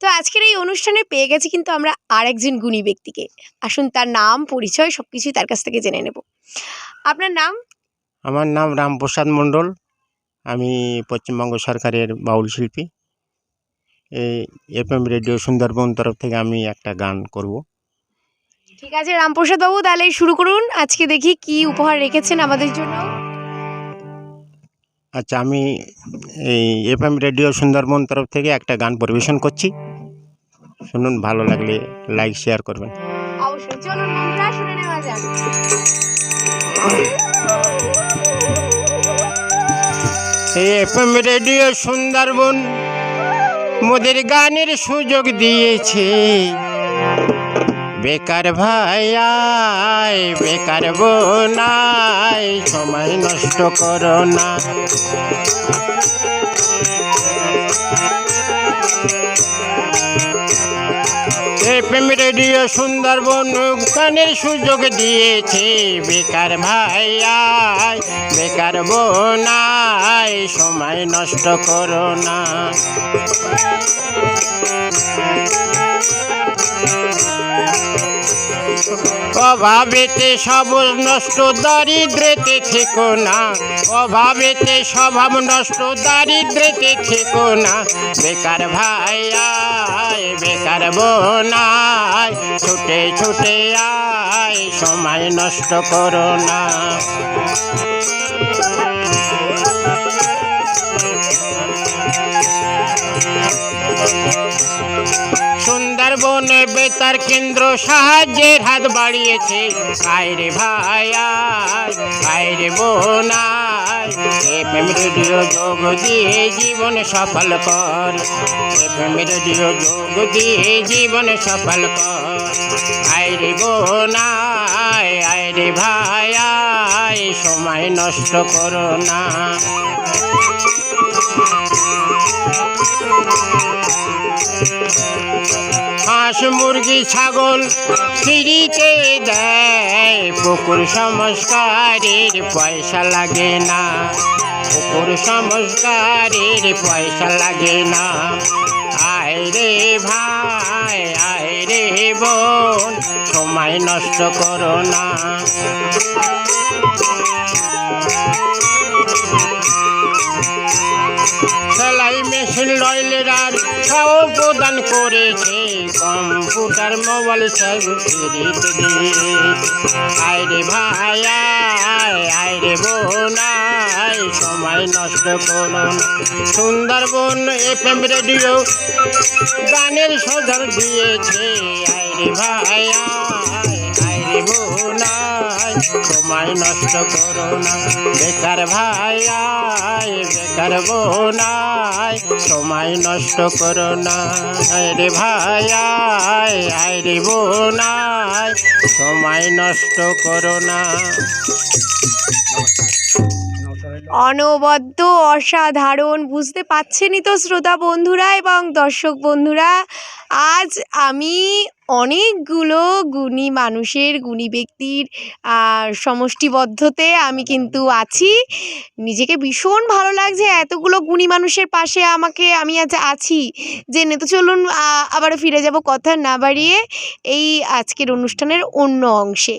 তো আজকের এই অনুষ্ঠানে পেয়ে গেছি কিন্তু আমরা আরেকজন গুণী ব্যক্তিকে। আসুন তার নাম, পরিচয় সবকিছুই তার কাছ থেকে জেনে নেব। আপনার নাম? আমার নাম রামপ্রসাদ মণ্ডল। আমি পশ্চিমবঙ্গ সরকারের বাউল শিল্পী। এই এফএম রেডিও সুন্দরবন তরফ থেকে আমি একটা গান করব। ঠিক আছে রামপ্রসাদ বাবু, তাহলে শুরু করুন। আজকে দেখি কি উপহার রেখেছেন আমাদের জন্য। আচ্ছা, আমি এই এফএম রেডিও সুন্দরবন তরফ থেকে একটা গান পরিবেশন করছি। শুনুন, ভালো লাগলে লাইক শেয়ার করবেন। অবশ্যই, চলুন বন্ধুরা শুনে নেওয়া যাক। এফএম রেডিও সুন্দরবন মোদের গানের সুযোগ দিয়েছে। বেকার ভাই আয়, বেকার বোন আয়, সময় নষ্ট করো না। এফএম রেডিও সুন্দরবন গানের সুযোগ দিয়েছে। বেকার ভাই আয়, বেকার বোন আয়, সময় নষ্ট করো না। অভাবেতে সব নষ্ট, দারিদ্রেতে থেকো না। অভাবেতে স্বভাব নষ্ট, দারিদ্রেতে থেকো না। বেকার ভাই আয়, বেকার বোন আয়, ছুটে ছুটে আয়, সময় নষ্ট করো না। সুন্দরবনে বেতার কেন্দ্র সাহায্যের হাত বাড়িয়েছে। আয় রে ভাই আয়, আয় রে বোন আয়, এফএম রেডিও যোগ দিয়ে জীবন সফল কর। এফএম রেডিও যোগ দিয়ে জীবন সফল কর। আয় রে বোন আয়, আয় রে ভাই আয়, সময় নষ্ট করো না। হাঁস মুরগি ছাগল ফ্রিতে দেয়, পুকুর সংস্কারের পয়সা লাগে না। পুকুর সংস্কারের পয়সা লাগে না। আয় রে ভাই, আয় রে বোন, সময় নষ্ট করো না। সেলাই মেশিন লয়লেরার সব প্রদান করেছে। কম্পিউটার মোবাইল সব ফ্রিতে দিয়ে। আয় রে ভাই আয়, আয় রে বোন আয়, সময় নষ্ট করো না। সুন্দরবন এফএম রেডিও গানের সজল দিয়েছে। আয় রে ভাই আয়, আয় রে বোন আয়, সময় নষ্ট করো না। বেকার ভাই আয়, বেকার বোন আয়, সময় নষ্ট করো না। আয় রে ভাই আয়, আয় রে বোন আয়, সময় নষ্ট করো না। অনবদ্য, অসাধারণ। বুঝতে পারছেনই তো শ্রোতা বন্ধুরা এবং দর্শক বন্ধুরা, আজ আমি অনেকগুলো গুণী মানুষের, গুণী ব্যক্তির সমষ্টিবদ্ধতে আমি কিন্তু আছি। নিজেকে ভীষণ ভালো লাগছে, এতগুলো গুণী মানুষের পাশে আমি আজ আছি জেনে। তো চলুন আবারও ফিরে যাব কথা না বাড়িয়ে এই আজকের অনুষ্ঠানের অন্য অংশে।